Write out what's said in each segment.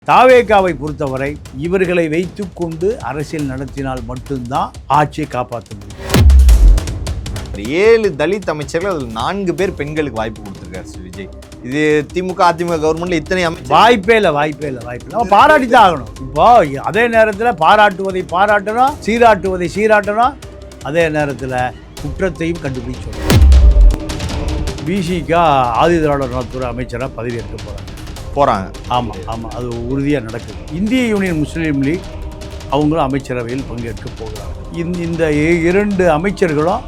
தாவேகாவை பொறுத்தவரை இவர்களை வைத்துக்கொண்டு அரசியல் நடத்தினால் மட்டும்தான் ஆட்சியை காப்பாற்ற முடியும். 7 தலித் அமைச்சர்கள் அதில் 4 பேர் பெண்களுக்கு வாய்ப்பு கொடுத்துருக்காரு ஸ்ரீ விஜய். இது திமுக அதிமுக கவர்மெண்ட்ல இத்தனை வாய்ப்பே இல்லை நம்ம பாராட்டி தான் ஆகணும். இப்போ அதே நேரத்தில் பாராட்டுவதை பாராட்டணும், சீராட்டுவதை சீராட்டணும், அதே நேரத்தில் குற்றத்தையும் கண்டுபிடிச்சோம். பிசிக ஆதி திராவிடர் நலத்துறை அமைச்சராக பதவியேற்க போகிறாங்க. ஆமாம் அது உறுதியாக நடக்குது. இந்திய யூனியன் முஸ்லீம் லீக் அவங்களும் அமைச்சரவையில் பங்கேற்க போகிறாங்க. இந்த 2 அமைச்சர்களும்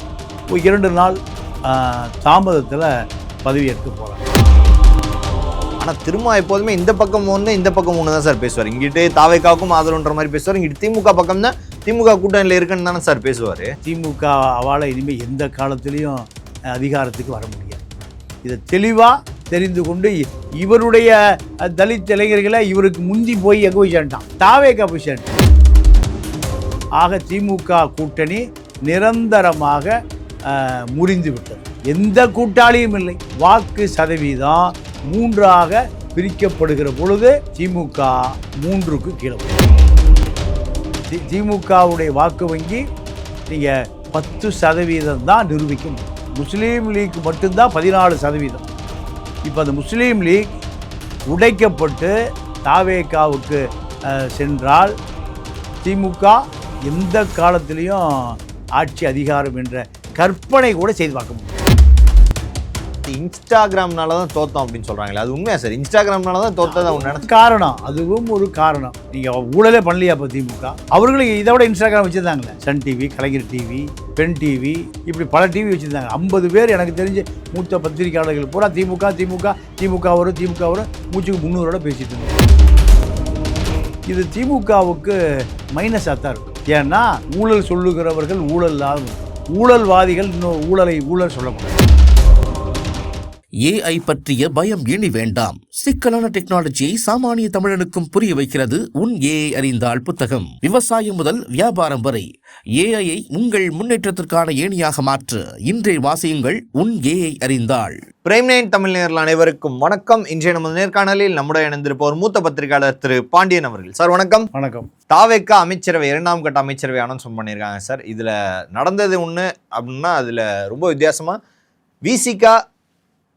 2 நாள் தாமதத்தில் பதவியேற்க போகிறாங்க. ஆனால் திரும்ப எப்போதுமே இந்த பக்கம் ஒன்று இந்த பக்கம் ஒன்று தான் சார் பேசுவார். இங்கிட்டு தாவேகாவுக்கும் ஆதரவுன்ற மாதிரி பேசுவார். இங்கிட்டு திமுக பக்கம் தான் திமுக கூட்டணியில் இருக்குன்னு தானே சார் பேசுவார். திமுக அவளை இனிமேல் எந்த காலத்துலேயும் அதிகாரத்துக்கு வர முடியாது. இதை தெளிவாக தெரிந்து கொண்டு இவருடைய தலித் இளைஞர்களை இவருக்கு முந்தி போய் எங்கே போய் சேர்ந்தான், தாவேகா போய் சேர்ந்தான். ஆக திமுக கூட்டணி நிரந்தரமாக முறிந்து விட்டது. எந்த கூட்டாளியும் இல்லை. வாக்கு சதவீதம் 3ஆக பிரிக்கப்படுகிற பொழுது திமுக 3க்கு கீழே போகும். திமுகவுடைய வாக்கு வங்கி நீங்கள் 10% தான் நிரூபிக்க முடியும். முஸ்லீம் லீக் மட்டும்தான் 14%. இப்போ அந்த முஸ்லீம் லீக் உடைக்கப்பட்டு தாவேகாவுக்கு சென்றால் திமுக எந்த காலத்திலையும் ஆட்சி அதிகாரம் என்ற கற்பனை கூட செய்து பார்க்க முடியும். இன்ஸ்டாகிராம்னால தான் தோத்தோம் அப்படின்னு சொல்கிறாங்களே, அது உண்மையா சார்? இன்ஸ்டாகிராம்னால தான் தோத்தது அவங்க காரணம், அதுவும் ஒரு காரணம். நீங்கள் ஊழலே பண்ணலையா? இப்போ திமுக அவர்களுக்கு இதை விட இன்ஸ்டாகிராம் வச்சுருந்தாங்களே. சன் டிவி, கலைஞர் டிவி, பெண் டிவி, இப்படி பல டிவி வச்சுருந்தாங்க. 50 பேர் எனக்கு தெரிஞ்சு மூத்த பத்திரிகையாளர்கள் பூரா திமுக வரும் மூச்சுக்கு 300 பேசிட்டு இருந்தாங்க. இது திமுகவுக்கு மைனஸாக தான் இருக்கும். ஏன்னா ஊழல் சொல்லுகிறவர்கள் ஊழல்வாதிகள் இன்னும் ஊழல் சொல்லக்கூடாது. AI பற்றிய பயம் இனி வேண்டாம். சிக்கலான டெக்னாலஜியை சாமானிய தமிழனுக்கும் புரிய வைக்கிறது உன் AI அறிந்தால் புத்தகம். விவசாயம் முதல் வியாபாரம் வரை AI உங்கள் முன்னேற்றத்திற்கான ஏணியாக மாற்று. இன்றைய வாசியுங்கள் உன் AI அறிந்தால். பிரைம் 9 தமிழ் நேயர்கள் அனைவருக்கும் வணக்கம். இன்றைய நமது நேர்காணலில் நம்முடைய இணைந்திருப்பவர் மூத்த பத்திரிகையாளர் திரு பாண்டியன் அவர்கள். சார் வணக்கம். வணக்கம். தாவேகா அமைச்சரவை 2ஆம் கட்ட அமைச்சரவை அனௌன்ஸ் பண்ணியிருக்காங்க சார். இதில் நடந்தது ஒன்று அப்படின்னா அதில் ரொம்ப வித்தியாசமாக விசிகா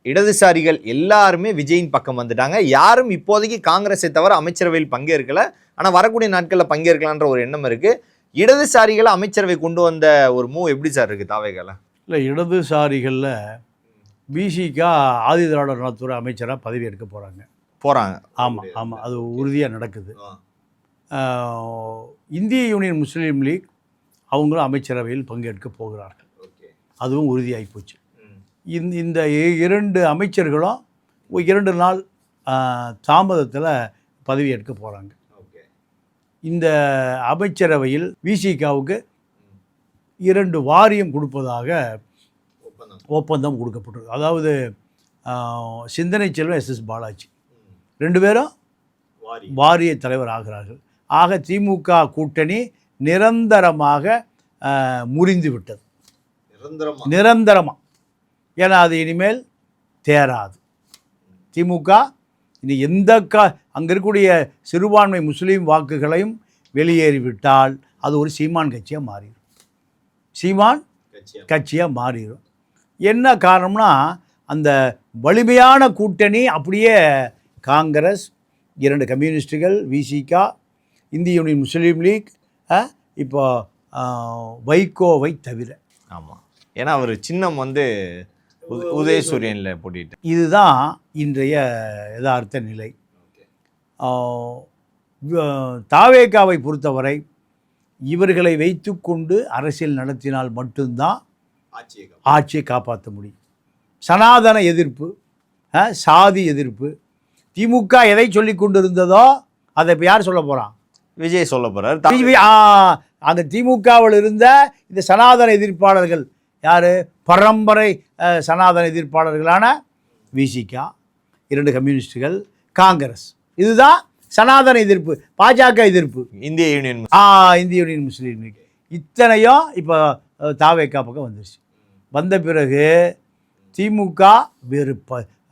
இடதுசாரிகள் எல்லாருமே விஜயின் பக்கம் வந்துட்டாங்க. யாரும் இப்போதைக்கு காங்கிரஸை தவிர அமைச்சரவையில் பங்கேற்கல. ஆனால் வரக்கூடிய நாட்களில் பங்கேற்கலான்ற ஒரு எண்ணம் இருக்குது. இடதுசாரிகளை அமைச்சரவை கொண்டு வந்த ஒரு மூவ் எப்படி சார் இருக்குது தாவேகால? இல்லை, இடதுசாரிகளில் பிசிகா ஆதி திராவிடர் நலத்துறை அமைச்சராக பதவியேற்க போகிறாங்க. ஆமாம் அது உறுதியாக நடக்குது. இந்திய யூனியன் முஸ்லீம் லீக் அவங்களும் அமைச்சரவையில் பங்கேற்க போகிறார்கள். அதுவும் உறுதியாகி போச்சு. இந்த 2 அமைச்சர்களும் 2 நாள் தாமதத்தில் பதவியேற்க போகிறாங்க. இந்த அமைச்சரவையில் விசிகாவுக்கு 2 வாரியம் கொடுப்பதாக ஒப்பந்தம் கொடுக்கப்பட்டிருக்கு. அதாவது சிந்தனை செல்வம் SS பாலாஜி 2 பேரும் வாரிய தலைவர் ஆகிறார்கள். ஆக திமுக கூட்டணி நிரந்தரமாக முறிந்து விட்டது. நிரந்தரமாக. ஏன்னா அது இனிமேல் தேராது. திமுக இனி அங்கே இருக்கக்கூடிய சிறுபான்மை முஸ்லீம் வாக்குகளையும் வெளியேறிவிட்டால் அது ஒரு சீமான் கட்சியாக மாறிடும். என்ன காரணம்னா அந்த வலிமையான கூட்டணி அப்படியே காங்கிரஸ், 2 கம்யூனிஸ்டுகள், விசிகா, இந்திய யூனியன் முஸ்லீம் லீக், இப்போ வைகோவை தவிர. ஆமாம், ஏன்னா அவர் சின்னம் உதயசூரியனில் போட்டிட்டு. இதுதான் இன்றைய யதார்த்த நிலை. தாவேகாவை பொறுத்தவரை இவர்களை வைத்துக்கொண்டு அரசியல் நடத்தினால் மட்டும்தான் ஆட்சியை காப்பாற்ற முடியும். சனாதன எதிர்ப்பு, சாதி எதிர்ப்பு, திமுக எதை சொல்லி கொண்டு இருந்ததோ அதை இப்போ யார் சொல்ல போகிறான்? விஜய் சொல்ல போகிறார். அந்த திமுகவில் இருந்த இந்த சனாதன எதிர்ப்பாளர்கள் யார்? பரம்பரை சனாதன எதிர்ப்பாளர்களான விசிகா, 2 கம்யூனிஸ்டுகள், காங்கிரஸ். இதுதான் சனாதன எதிர்ப்பு, பாஜக எதிர்ப்பு. இந்திய யூனியன் முஸ்லீம் லீக் இத்தனையும் இப்போ தாவேகா பக்கம் வந்துருச்சு. வந்த பிறகு திமுக வேறு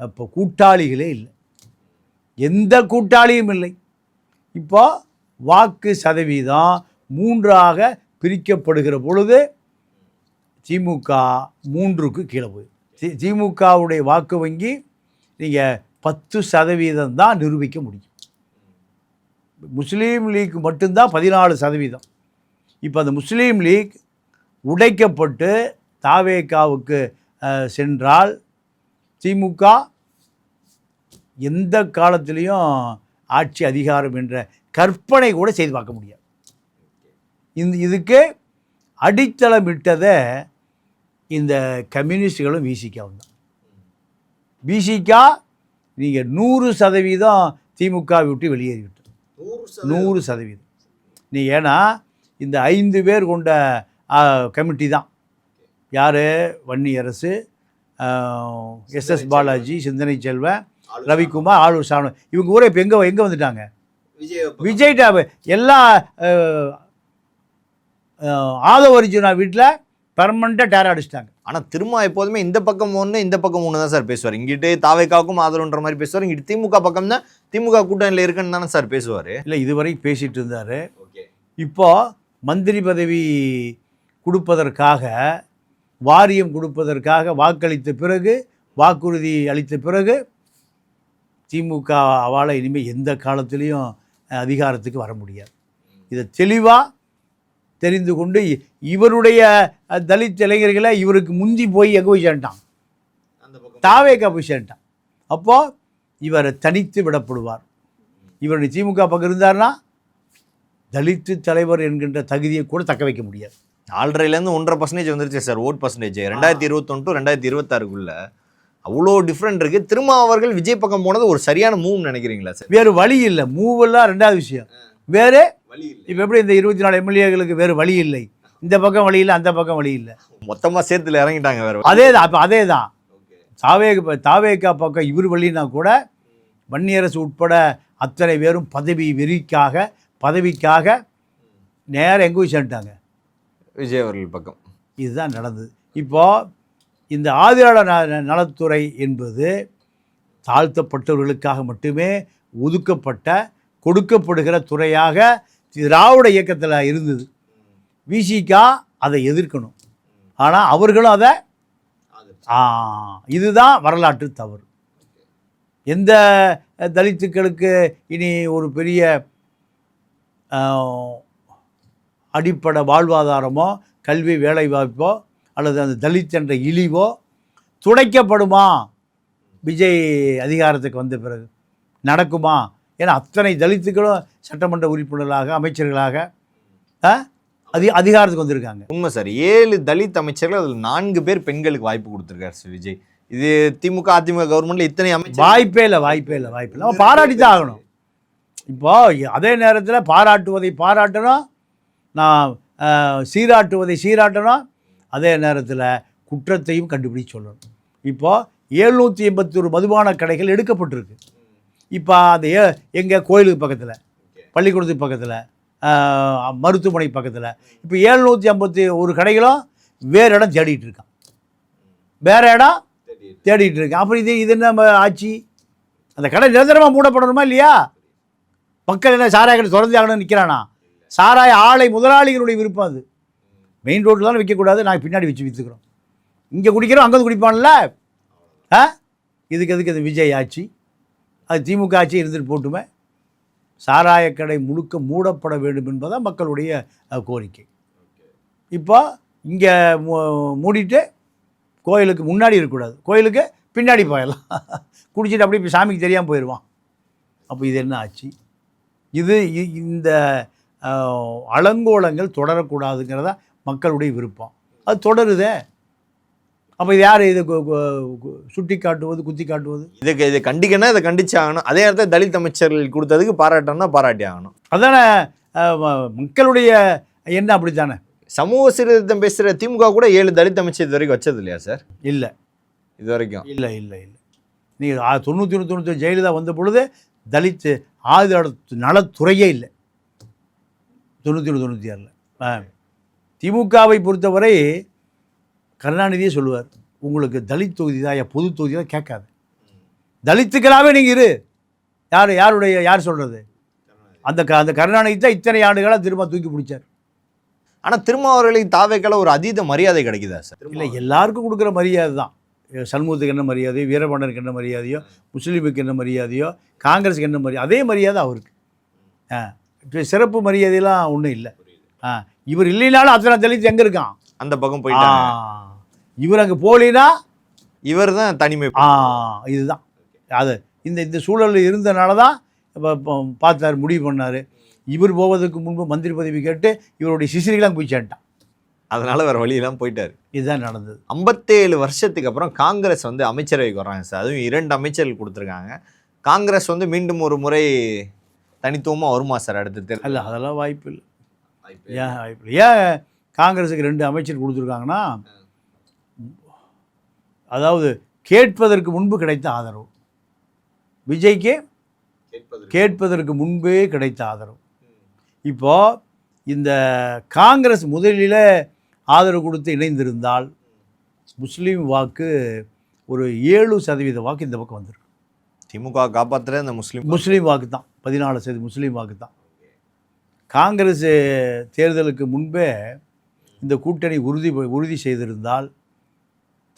இப்போ கூட்டாளிகளே இல்லை. எந்த கூட்டாளியும் இல்லை. இப்போ வாக்கு சதவீதம் 3ஆக பிரிக்கப்படுகிற பொழுது திமுக 3க்கு கீழே போய் திமுகவுடைய வாக்கு வங்கி நீங்கள் 10% தான் நிரூபிக்க முடியும். முஸ்லீம் லீக் மட்டும்தான் 14%. இப்போ அந்த முஸ்லீம் லீக் உடைக்கப்பட்டு தாவேகாவுக்கு சென்றால் திமுக எந்த காலத்திலையும் ஆட்சி அதிகாரம் என்ற கற்பனை கூட செய்து பார்க்க முடியாது. இதுக்கு அடித்தளமிட்டதை இந்த கம்யூனிஸ்டுகளும் விசிகாவும் தான். விசிகா நீங்கள் 100% திமுக விட்டு வெளியேறிவிட்டு 100%. நீ ஏன்னா இந்த 5 பேர் கொண்ட கமிட்டி தான். யார்? வன்னியரசு, SS பாலாஜி, சிந்தனை செல்வன், ரவிக்குமார், ஆளூர் சாணம், இவங்க ஊரே இப்போ எங்கே வந்துட்டாங்க? விஜய்டா எல்லா ஆதவ அர்ஜுனா வீட்டில் பெர்மனண்ட்டாக டேரா அடிச்சிட்டாங்க. ஆனால் திரும்ப எப்போதுமே இந்த பக்கம் ஒன்று இந்த பக்கம் ஒன்று தான் சார் பேசுவார். இங்கிட்டு தாவேக்காவுக்கும் ஆதரவுன்ற மாதிரி பேசுவார், இங்கிட்டு திமுக பக்கம் தான் திமுக கூட்டணியில் இருக்குன்னு தானே சார் பேசுவார். இல்லை, இதுவரை பேசிகிட்டு இருந்தார். இப்போ மந்திரி பதவி கொடுப்பதற்காக, வாரியம் கொடுப்பதற்காக வாக்களித்த பிறகு, வாக்குறுதி அளித்த பிறகு திமுக அவளை இனிமேல் எந்த காலத்திலையும் அதிகாரத்துக்கு வர முடியாது. இதை தெளிவாக தெரிந்து கொண்டு இவருடைய தலித் இளைஞர்களை இவருக்கு முந்தி போய் எங்கே போய் சேர்ந்துட்டான்? தாவேக்கா போய் சேர்ந்துட்டான். அப்போது இவரை தனித்து விடப்படுவார். இவருடைய திமுக பக்கம் இருந்தார்னா தலித்து தலைவர் என்கின்ற தகுதியை கூட தக்க வைக்க முடியாது. 4.5% 1.5% வந்துருச்சு சார் ஓட் பர்சன்டேஜ் 2021 2026க்குள்ள. அவ்வளோ டிஃப்ரெண்ட் இருக்குது. திரும்ப அவர்கள் விஜய் பக்கம் போனது ஒரு சரியான மூவ்னு நினைக்கிறீங்களா சார்? வேறு வழி இல்லை. மூவெல்லாம் 2வது விஷயம். வேறு இப்போ எப்படி இந்த 24 எம்எல்ஏகளுக்கு வேறு வழி இல்லை. இந்த பக்கம் வழி இல்லை, அந்த பக்கம் வழி இல்லை, மொத்தமாக சேர்த்துல இறங்கிட்டாங்க. வேறு அதே தான். அப்போ அதே தான் தாவேக்கா பக்கம் இவர் வழினா கூட வன்னியரசு உட்பட அத்தனை பேரும் பதவிக்காக நேரம் எங்கே போய் சேர்ந்துட்டாங்க? விஜய் அவர்கள் பக்கம். இதுதான் நடந்தது. இப்போது இந்த ஆதியாளர் நலத்துறை என்பது தாழ்த்தப்பட்டவர்களுக்காக மட்டுமே ஒதுக்கப்பட்ட கொடுக்கப்படுகிற துறையாக திராவிட இயக்கத்தில் இருந்தது. விசிகா அதை எதிர்க்கணும். ஆனால் அவர்களும் அதை இதுதான் வரலாற்று தவறு. எந்த தலித்துக்களுக்கு இனி ஒரு பெரிய அடிப்படை வாழ்வாதாரமோ கல்வி வேலைவாய்ப்போ அல்லது அந்த தலித் என்ற இழிவோ துடைக்கப்படுமா விஜய் அதிகாரத்துக்கு வந்த பிறகு? நடக்குமா? ஏன்னா அத்தனை தலித்துக்களும் சட்டமன்ற உறுப்பினர்களாக, அமைச்சர்களாக அதிகாரத்துக்கு வந்திருக்காங்க. உண்மை சார். 7 தலித் அமைச்சர்கள், அதில் 4 பேர் பெண்களுக்கு வாய்ப்பு கொடுத்துருக்காரு சார் விஜய். இது திமுக அதிமுக கவர்மெண்ட்டில் இத்தனை அமைச்சர் வாய்ப்பே இல்லை. நம்ம பாராட்டி தான் ஆகணும். இப்போ அதே நேரத்தில் பாராட்டணும், நான் சீராட்டணும். அதே நேரத்தில் குற்றத்தையும் கண்டுபிடிச்சு சொல்லணும். இப்போது 781 மதுபான கடைகள் எடுக்கப்பட்டிருக்கு. இப்போ அது எங்கள் கோயிலுக்கு பக்கத்தில், பள்ளிக்கூடத்துக்கு பக்கத்தில், மருத்துவமனை பக்கத்தில் இப்போ 751 கடைகளும் வேறு இடம் தேடிட்டு இருக்கான். அப்புறம் இது என்ன ஆச்சு? அந்த கடை நிரந்தரமாக மூடப்படணுமா இல்லையா? மக்கள் என்ன சாராய கடை திறந்து ஆகணும்னு நிற்கிறானா? சாராய ஆலை முதலாளிகளுடைய விருப்பம். அது மெயின் ரோட்டில் தானே விற்கக்கூடாது, நாங்கள் பின்னாடி வச்சு விற்றுக்கிறோம். இங்கே குடிக்கிறோம், அங்கே குடிப்பான்ல. இதுக்கு அது விஜய் ஆட்சி, அது திமுக ஆட்சி இருந்துட்டு போட்டுமே. சாராயக்கடை முழுக்க மூடப்பட வேண்டும் என்பதான் மக்களுடைய கோரிக்கை. இப்போ இங்கே மூடிட்டு கோயிலுக்கு முன்னாடி இருக்கக்கூடாது, கோயிலுக்கு பின்னாடி போயிடலாம். குடிச்சிட்டு அப்படி இப்போ சாமிக்கு தெரியாமல் போயிடுவான். அப்போ இது என்ன ஆச்சு? இந்த அலங்கோலங்கள் தொடரக்கூடாதுங்கிறதா மக்களுடைய விருப்பம். அது தொடருதே. அப்போ இது யார் இது சுட்டி காட்டுவது, குத்தி காட்டுவது? இதை கண்டிக்கணும், இதை கண்டிச்சு ஆகணும். அதே நேரத்தில் தலித் அமைச்சர்கள் கொடுத்ததுக்கு பாராட்டணும்னா பாராட்டி ஆகணும். அதானே மக்களுடைய என்ன? அப்படித்தானே சமூக சீர்திருத்தம் பேசுகிற திமுக கூட 7 தலித் அமைச்சர் இது வரைக்கும் வச்சது இல்லையா சார்? இல்லை, இது வரைக்கும் இல்லை. நீங்கள் 91 ஜெயலலிதா வந்த பொழுது தலித் ஆதியாளர் நலத்துறையே இல்லை. 96 திமுகவை பொறுத்தவரை கருணாநிதியே சொல்லுவார், உங்களுக்கு தலித் தொகுதி தான், பொது தொகுதி தான் கேட்காது, தலித்துக்களாகவே நீங்கள் இரு. யார் சொல்கிறது? அந்த கருணாநிதி தான் இத்தனை ஆண்டுகளாக திரும்ப தூக்கி பிடிச்சார். ஆனால் திருமாவர்களுக்கு தாவேக்கால ஒரு அதீத மரியாதை கிடைக்குதா சார்? இல்லை, எல்லாருக்கும் கொடுக்குற மரியாதை தான். சண்முகத்துக்கு என்ன மரியாதையோ, வீரபாண்டனுக்கு என்ன மரியாதையோ, முஸ்லீமுக்கு என்ன மரியாதையோ, காங்கிரஸுக்கு என்ன மரியாதை, அதே மரியாதை அவருக்கு. இப்போ சிறப்பு மரியாதையெல்லாம் ஒன்றும் இல்லை. இவர் இல்லைனாலும் அத்தனை தலித் எங்கே இருக்கான்? அந்த பக்கம் போயிட்டாங்க. இவர் அங்கே போலினா இவர் தான் தனிமை. இதுதான் அது. இந்த சூழலில் இருந்தனால தான் இப்போ பார்த்தார், முடிவு பண்ணார். இவர் போவதற்கு முன்பு மந்திரி பதவி கேட்டு இவருடைய சிசிரிகளாம் போய் சேர்ந்துட்டான். அதனால வேறு வழியெல்லாம் போயிட்டார். இதுதான் நடந்தது. 57 வருஷத்துக்கு அப்புறம் காங்கிரஸ் வந்து அமைச்சரவைக்கு வர்றாங்க சார். அதுவும் 2 அமைச்சர்கள் கொடுத்துருக்காங்க. காங்கிரஸ் வந்து மீண்டும் ஒரு முறை தனித்துவமாக வருமா சார் அடுத்த? இல்லை, அதெல்லாம் வாய்ப்பு இல்லை. ஏன் வாய்ப்பு இல்லை? ஏன் காங்கிரஸுக்கு 2 அமைச்சர் கொடுத்துருக்காங்கன்னா, அதாவது கேட்பதற்கு முன்பு கிடைத்த ஆதரவு, விஜய்க்கு கேட்பதற்கு முன்பே கிடைத்த ஆதரவு. இப்போது இந்த காங்கிரஸ் முதலில் ஆதரவு கொடுத்து இணைந்திருந்தால் முஸ்லீம் வாக்கு ஒரு 7% வாக்கு இந்த பக்கம் வந்திருக்கு. திமுக காப்பாற்றுற இந்த முஸ்லீம் வாக்கு தான் 14% முஸ்லீம் வாக்கு தான். காங்கிரஸ் தேர்தலுக்கு முன்பே இந்த கூட்டணி உறுதி செய்திருந்தால்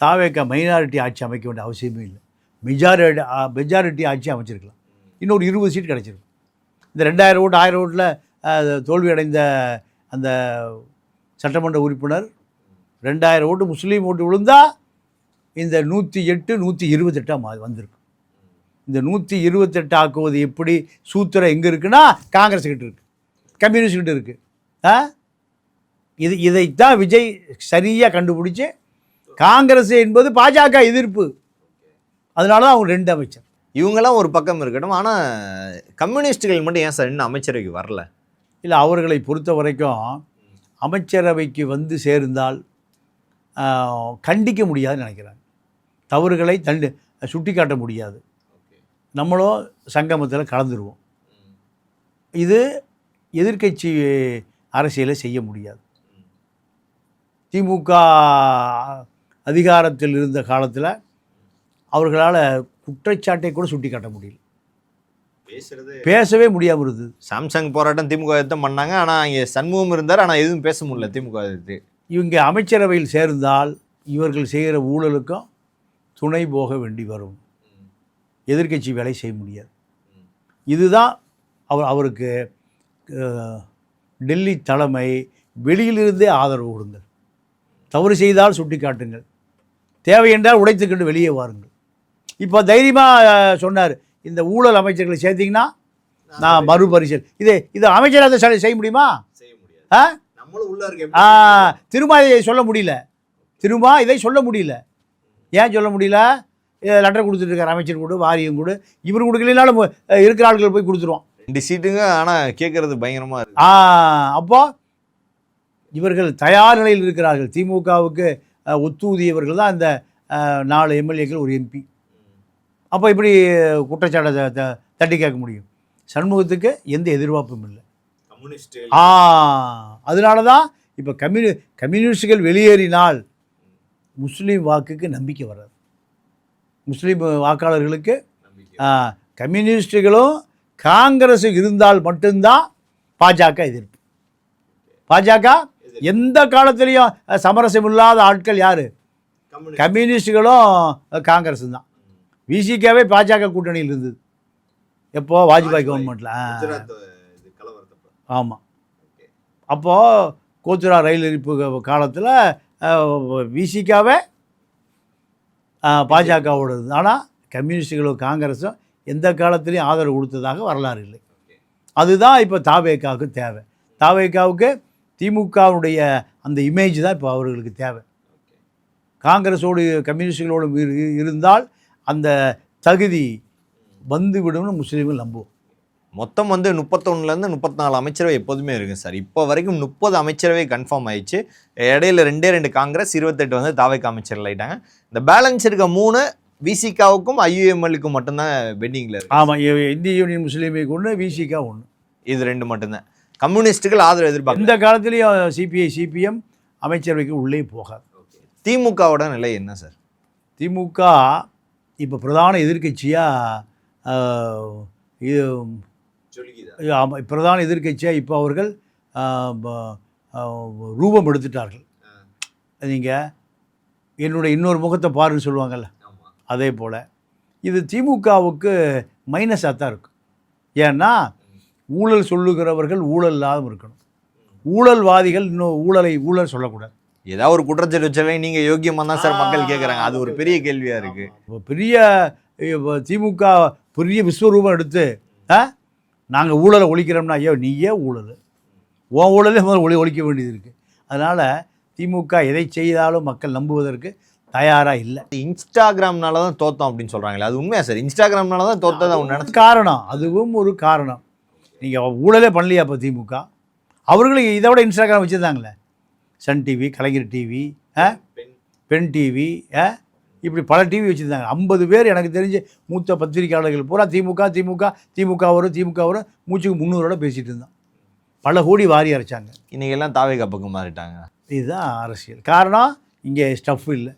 தாவேக்கா மைனாரிட்டி ஆட்சி அமைக்க வேண்டிய அவசியமே இல்லை. மெஜாரிட்டி ஆட்சி அமைச்சிருக்கலாம். இன்னொரு 20 சீட் கிடச்சிருக்கு. இந்த 2000 ஓட்டு 1000 ஓட்டில் தோல்வி அடைந்த அந்த சட்டமன்ற உறுப்பினர் 2000 ஓட்டு முஸ்லீம் ஓட்டு விழுந்தால் இந்த 108 128 வந்திருக்கு. இந்த 128 ஆக்குவது எப்படி சூத்திரம் எங்கே இருக்குன்னா காங்கிரஸ்கிட்ட இருக்குது, கம்யூனிஸ்ட்கிட்ட இருக்குது. இதைத்தான் விஜய் சரியாக கண்டுபிடிச்சி, காங்கிரஸ் என்பது பாஜக எதிர்ப்பு, அதனால தான் அவங்க 2 அமைச்சர். இவங்கெல்லாம் ஒரு பக்கம் இருக்கட்டும், ஆனால் கம்யூனிஸ்டுகள் மட்டும் ஏன் சார் இன்னும் அமைச்சரவைக்கு வரல? இல்லை, அவர்களை பொறுத்த வரைக்கும் அமைச்சரவைக்கு வந்து சேர்ந்தால் கண்டிக்க முடியாதுன்னு நினைக்கிறாங்க. தவறுகளை சுட்டி காட்ட முடியாது. நம்மளும் சங்கமத்தில் கலந்துருவோம். இது எதிர்க்கட்சி அரசியலை செய்ய முடியாது. திமுக அதிகாரத்தில் இருந்த காலத்தில் அவர்களால் குற்றச்சாட்டை கூட சுட்டி காட்ட முடியல, பேசவே முடியாமல் இருந்தது. சாம்சங் போராட்டம் திமுக எதுவும் பண்ணாங்க, ஆனால் இங்கே சண்முகம் இருந்தார், ஆனால் எதுவும் பேச முடியல திமுக எதிர்த்து. இவங்க அமைச்சரவையில் சேர்ந்தால் இவர்கள் செய்கிற ஊழலுக்கும் துணை போக வேண்டி வரும். எதிர்க்கட்சி வேலை செய்ய முடியாது. இதுதான் அவருக்கு டெல்லி தலைமை வெளியிலிருந்தே ஆதரவு கொடுங்கள், தவறு செய்தால் சுட்டி காட்டுங்கள், தேவை என்றால் உடைத்துக்கொண்டு வெளியே வாருங்கள். இப்போ தைரியமாக சொன்னார், இந்த ஊழல் அமைச்சர்களை சேர்த்திங்கன்னா நான் மறுபரிசீலனை. இது அமைச்சராக செய்ய முடியுமா? திரும்ப இதை சொல்ல முடியல. இதை சொல்ல முடியல. ஏன் சொல்ல முடியல? லெட்டர் கொடுத்துட்டு இருக்கார், அமைச்சர் கொடு, வாரியம் கொடு. இவர் கொடுக்கலனாலும் இருக்கிற ஆட்கள் போய் கொடுத்துருவோம். 2 சீட்டுங்க, ஆனால் கேட்கறது பயங்கரமாக இருக்கு. அப்போ இவர்கள் தயார் நிலையில் இருக்கிறார்கள். திமுகவுக்கு ஒத்துஊதியவர்கள் தான் இந்த 4 எம்எல்ஏக்கள், ஒரு எம்பி. அப்போ இப்படி குற்றச்சாட்டை தட்டி கேட்க முடியும்? சண்முகத்துக்கு எந்த எதிர்பார்ப்பும் இல்லை. அதனால தான் இப்போ கம்யூனிஸ்டுகள் வெளியேறினால் முஸ்லீம் வாக்குக்கு நம்பிக்கை வராது. முஸ்லீம் வாக்காளர்களுக்கு கம்யூனிஸ்டுகளும் காங்கிரஸ் இருந்தால் மட்டும்தான் பாஜக எதிர்ப்பு. பாஜக எந்த காலத்திலையும் சமரசம் இல்லாத ஆட்கள் யார்? கம்யூனிஸ்டுகளும் காங்கிரஸ் தான். விசிகாவே பாஜக கூட்டணியில் இருந்தது. எப்போ? வாஜ்பாய் கவர்மெண்ட்டில். ஆமாம். அப்போது கோத்ரா ரயில் எரிப்பு காலத்தில் விசிகாவே பாஜகவோடு இருந்தது. ஆனால் கம்யூனிஸ்டுகளும் காங்கிரஸும் எந்த காலத்துலேயும் ஆதரவு கொடுத்ததாக வரலாறு இல்லை. அதுதான் இப்போ தாவேக்காவுக்கு தேவை. தாவேக்காவுக்கு திமுகவுடைய அந்த இமேஜ் தான் இப்போ அவர்களுக்கு தேவை. காங்கிரஸோடு கம்யூனிஸ்டுகளோடு இருந்தால் அந்த தகுதி வந்துவிடும்னு முஸ்லீம்கள் நம்புவோம். மொத்தம் வந்து 31லேருந்து 34 அமைச்சரவை எப்போதுமே இருக்குது சார். இப்போ வரைக்கும் 30 அமைச்சரவை கன்ஃபார்ம் ஆயிடுச்சு. இடையில 2 காங்கிரஸ், 28 வந்து தாவேக்கா அமைச்சர்கள் ஆகிட்டாங்க. இந்த பேலன்ஸ் இருக்க 3 விசிகாவுக்கும் ஐயுஎம்எல்லுக்கும் மட்டும்தான் பெண்டிங்கில் இருக்குது. ஆமாம், இந்திய யூனியன் முஸ்லீம் லீக் ஒன்று, விசிகா ஒன்று. இது 2 மட்டும்தான். கம்யூனிஸ்ட்டுகள் ஆதரவு எதிர்பார்க்க இந்த காலத்துலேயும் சிபிஐ சிபிஎம் அமைச்சரவைக்கு உள்ளே போகாது. திமுகவோட நிலை என்ன சார்? திமுக இப்போ பிரதான எதிர்க்கட்சியாக இது ஆமாம், பிரதான எதிர்க்கட்சியாக இப்போ அவர்கள் ரூபம் எடுத்துட்டார்கள். நீங்கள் என்னுடைய இன்னொரு முகத்தை பாருன்னு சொல்லுவாங்கள்ல, அதே போல் இது திமுகவுக்கு மைனஸாக தான் இருக்கும். ஏன்னா ஊழல் சொல்லுகிறவர்கள் ஊழல் இல்லாமல் இருக்கணும், ஊழல்வாதிகள் இன்னும் ஊழல் சொல்லக்கூடாது. ஏதாவது ஒரு குற்றச்சாட்டு வச்சாலே நீங்கள் யோக்கியமாக தான் சார் மக்கள் கேட்குறாங்க. அது ஒரு பெரிய கேள்வியாக இருக்குது. இப்போ திமுக பெரிய விஸ்வரூபம் எடுத்து நாங்கள் ஊழலை ஒழிக்கிறோம்னா, ஐயோ நீயே ஊழல், உன் ஊழலே முதல்ல ஒழிக்க வேண்டியது இருக்குது. அதனால் திமுக எதை செய்தாலும் மக்கள் நம்புவதற்கு தயாராக இல்லை. இன்ஸ்டாகிராம்னால தான் தோத்தோம் அப்படின்னு சொல்கிறாங்களே, அது உண்மையா சார்? இன்ஸ்டாகிராம்னால தான் தோத்ததான் நினைச்சு காரணம், அதுவும் ஒரு காரணம். நீங்கள் ஊழலே பண்ணலையா இப்போ திமுக? அவர்களுக்கு இதை விட இன்ஸ்டாகிராம் வச்சுருந்தாங்களே, சன் டிவி, கலைஞர் டிவி, பெண் டிவி, இப்படி பல டிவி வச்சுருந்தாங்க. 50 பேர் எனக்கு தெரிஞ்சு மூத்த பத்திரிகையாளர்கள் பூரா திமுக வரும் மூச்சுக்கு 300 பேசிகிட்டு இருந்தான். பல கோடி வாரி அரைச்சாங்க. இன்றைக்கி எல்லாம் தாவேகா பக்கம் மாறிட்டாங்க. இதுதான் அரசியல் காரணம். இங்கே ஸ்டஃப் இல்லை.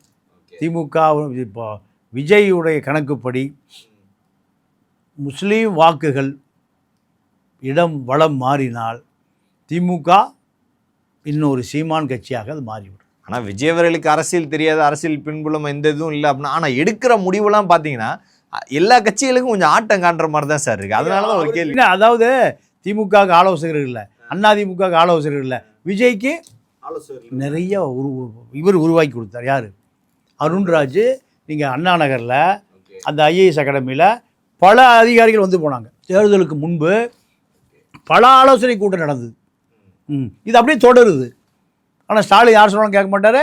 திமுக இப்போ விஜயுடைய கணக்குப்படி முஸ்லீம் வாக்குகள் இடம் வளம் மாறினால் திமுக இன்னொரு சீமான் கட்சியாக அது மாறிவிடும். ஆனால் விஜய் அவர்களுக்கு அரசியல் தெரியாத, அரசியல் பின்புலம் எந்த இதுவும் இல்லை அப்படின்னா, ஆனால் எடுக்கிற முடிவுலாம் பார்த்தீங்கன்னா எல்லா கட்சிகளுக்கும் கொஞ்சம் ஆட்டம் காட்டுற மாதிரி தான் சார் இருக்குது. அதனால தான் ஒரு கேள்வி. அதாவது திமுகவுக்கு ஆலோசகர்கள் இல்லை, அதிமுகவுக்கு ஆலோசகர்கள் இல்லை, விஜய்க்கு நிறைய இவர் உருவாக்கி கொடுத்தார். யார்? அருண்ராஜ். நீங்கள் அண்ணா நகரில் அந்த ஐஏஎஸ் அகாடமியில் பல அதிகாரிகள் வந்து போனாங்க. தேர்தலுக்கு முன்பு பல ஆலோசனை கூட்டம் நடந்தது. இது அப்படியே தொடருது. ஆனால் ஸ்டாலின் யார் சொன்னாலும் கேட்க மாட்டார்,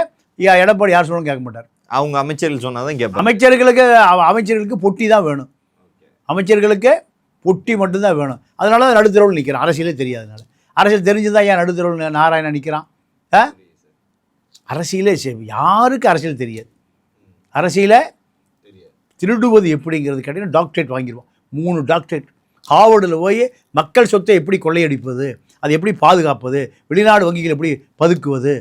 எடப்பாடி யார் சொன்னாலும் கேட்க மாட்டார். அவங்க அமைச்சர்கள் சொன்னாதான் கேட்பாங்க. அமைச்சர்களுக்கு பொட்டி தான் வேணும், அமைச்சர்களுக்கு பொட்டி மட்டும்தான் வேணும். அதனால தான் நடுத்தரவில் நிற்கிறான். அரசியலே தெரியாதனால. அரசியல் தெரிஞ்சுதான் ஏன் நடுத்தரவில் நாராயணன் நிற்கிறான்? அரசியலே யாருக்கு அரசியல் தெரியாது. அரசியலை திருடுவது எப்படிங்கிறது கேட்டீங்கன்னா டாக்டரேட் வாங்கிடுவோம். 3 டாக்டரேட். ஹார்வர்டில் போய் மக்கள் சொத்தை எப்படி கொள்ளையடிப்பது, அது எப்படி பாதுகாப்பது, வெளிநாடு வங்கிகள் எப்படி பதுக்குவது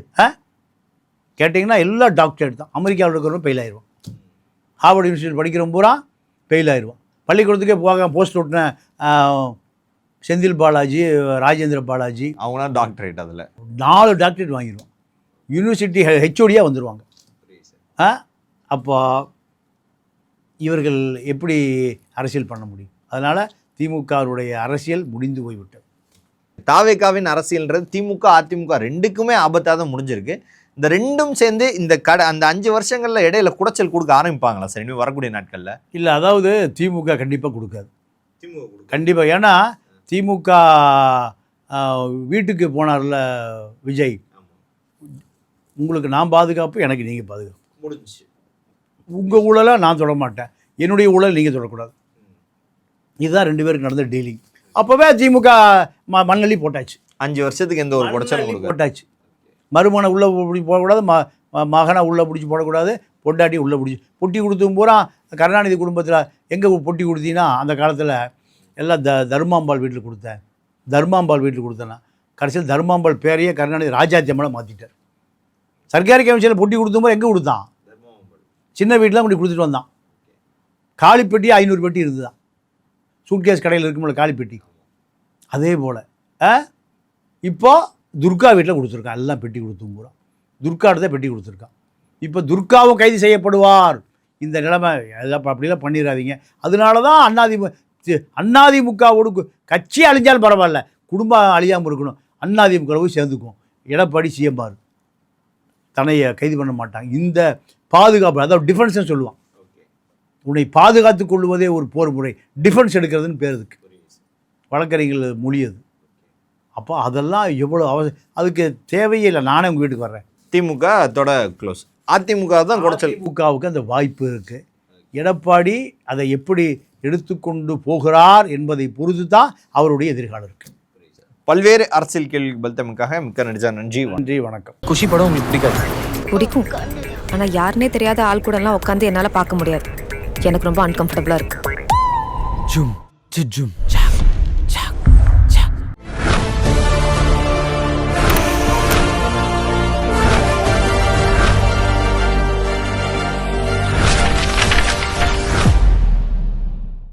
கேட்டிங்கன்னா எல்லாம் டாக்டரேட் தான். அமெரிக்காவில் இருக்கிறவங்க ஃபெயில் ஆயிடுவோம். ஹார்வர்டு யூனிவர்சிட்டி படிக்கிறவங்க பூரா ஃபெயில் ஆயிடுவோம். பள்ளிக்கூடத்துக்கே போக போஸ்ட் ஓட்டின செந்தில் பாலாஜி, ராஜேந்திர பாலாஜி, அவங்களாம் டாக்டரேட் அதில் 4 டாக்டரேட் வாங்கிடுவோம். யூனிவர்சிட்டி ஹெச்ஓடியாக வந்துடுவாங்க. அப்போ இவர்கள் எப்படி அரசியல் பண்ண முடியும்? அதனால் திமுகவுடைய அரசியல் முடிந்து போய்விட்டது. தாவேகாவின் அரசியல்ன்றது திமுக அதிமுக ரெண்டுக்குமே ஆபத்தாக தான் முடிஞ்சிருக்கு. இந்த ரெண்டும் சேர்ந்து அந்த 5 வருஷங்களில் இடையில குடைச்சல் கொடுக்க ஆரம்பிப்பாங்களா சார் இன்னும் வரக்கூடிய நாட்களில்? இல்லை, அதாவது திமுக கண்டிப்பாக கொடுக்காது. கண்டிப்பாக. ஏன்னா திமுக வீட்டுக்கு போனார்ல விஜய், உங்களுக்கு நான் பாதுகாப்பு, எனக்கு நீங்கள் பாதுகாப்பு, முடிஞ்சு. உங்கள் ஊழலை நான் தொட மாட்டேன், என்னுடைய ஊழல் நீங்கள் தொடக்கூடாது. இதுதான் 2 பேருக்கு நடந்த டீலிங். அப்போவே திமுக மண்ணள்ளி போட்டாச்சு. 5 வருஷத்துக்கு எந்த ஒரு குடைச்சலும் போட்டாச்சு. மருமனை உள்ளே பிடிச்சி போடக்கூடாது, மகனை உள்ளே பிடிச்சி போடக்கூடாது, பொண்டாட்டி உள்ளே பிடிச்சி பொட்டி கொடுத்தும் பூரா கருணாநிதி குடும்பத்தில் எங்கே பொட்டி கொடுத்தீங்கன்னா அந்த காலத்தில் எல்லாம் தர்மாம்பாள் வீட்டில் கொடுத்தேன், தர்மாம்பாள் வீட்டில் கொடுத்தேன்னா கடைசியில் தர்மாம்பாள் பேரையே கருணாநிதி ராஜாத்தியமெல்லாம் மாற்றிட்டார். சர்க்காரி கமிஷனில் பொட்டி கொடுத்தும் போது எங்கே கொடுத்தான்? சின்ன வீட்டில் அப்படி கொடுத்துட்டு வந்தான். காலிப்பெட்டி 500 பெட்டி இருந்துதான். சூட்கேஸ் கடையில் இருக்கும்போது காலிப்பெட்டி. அதே போல் இப்போ துர்கா வீட்டில் கொடுத்துருக்கான். எல்லாம் பெட்டி கொடுத்தும் பூரா துர்காட்ட தான் பெட்டி கொடுத்துருக்கான். இப்போ துர்காவும் கைது செய்யப்படுவார். இந்த நிலைமை எல்லாம் அப்படிலாம் பண்ணிடாதீங்க. அதனால தான் அதிமுகவோடு கட்சி அழிஞ்சாலும் பரவாயில்ல, குடும்பம் அழியாமல் இருக்கணும். அதிமுகவோடு சேர்ந்துக்கும். எடப்பாடி சிஎம்ஆர் தன்னையை கைது பண்ண மாட்டாங்க. இந்த பாதுகாப்பு, அதாவது டிஃபென்ஸ்னு சொல்லுவான். உன்னை பாதுகாத்து கொள்வதே ஒரு போர் முறை, டிஃபென்ஸ் எடுக்கிறதுன்னு பேர் இதுக்கு, வழக்கறிஞர்கள் மொழியது. அப்போ அதெல்லாம் எவ்வளோ அதுக்கு தேவையே இல்லை. நானே உங்கள் வீட்டுக்கு வர்றேன். திமுக தொட க்ளோஸ், அதிமுக தான் குடைச்சல். திமுகவுக்கு அந்த வாய்ப்பு இருக்குது. எடப்பாடி அதை எப்படி எடுத்துக்கொண்டு போகிறார் என்பதை பொறுத்து தான் அவருடைய எதிர்காலம் இருக்குது. பல்வேறு அரசியல் கேள்விக்கு பல்தமிக்காக மிக்க நன்றி. வணக்கம். குஷி படம் உங்களுக்கு பிடிக்காது? பிடிக்கும், ஆனால் யாருன்னே தெரியாத ஆள் கூடலாம் உட்காந்து என்னால் பார்க்க முடியாது. எனக்கு ரொம்ப அன்கம்ஃபர்டபுளாக இருக்குது. ஜும் ஜும்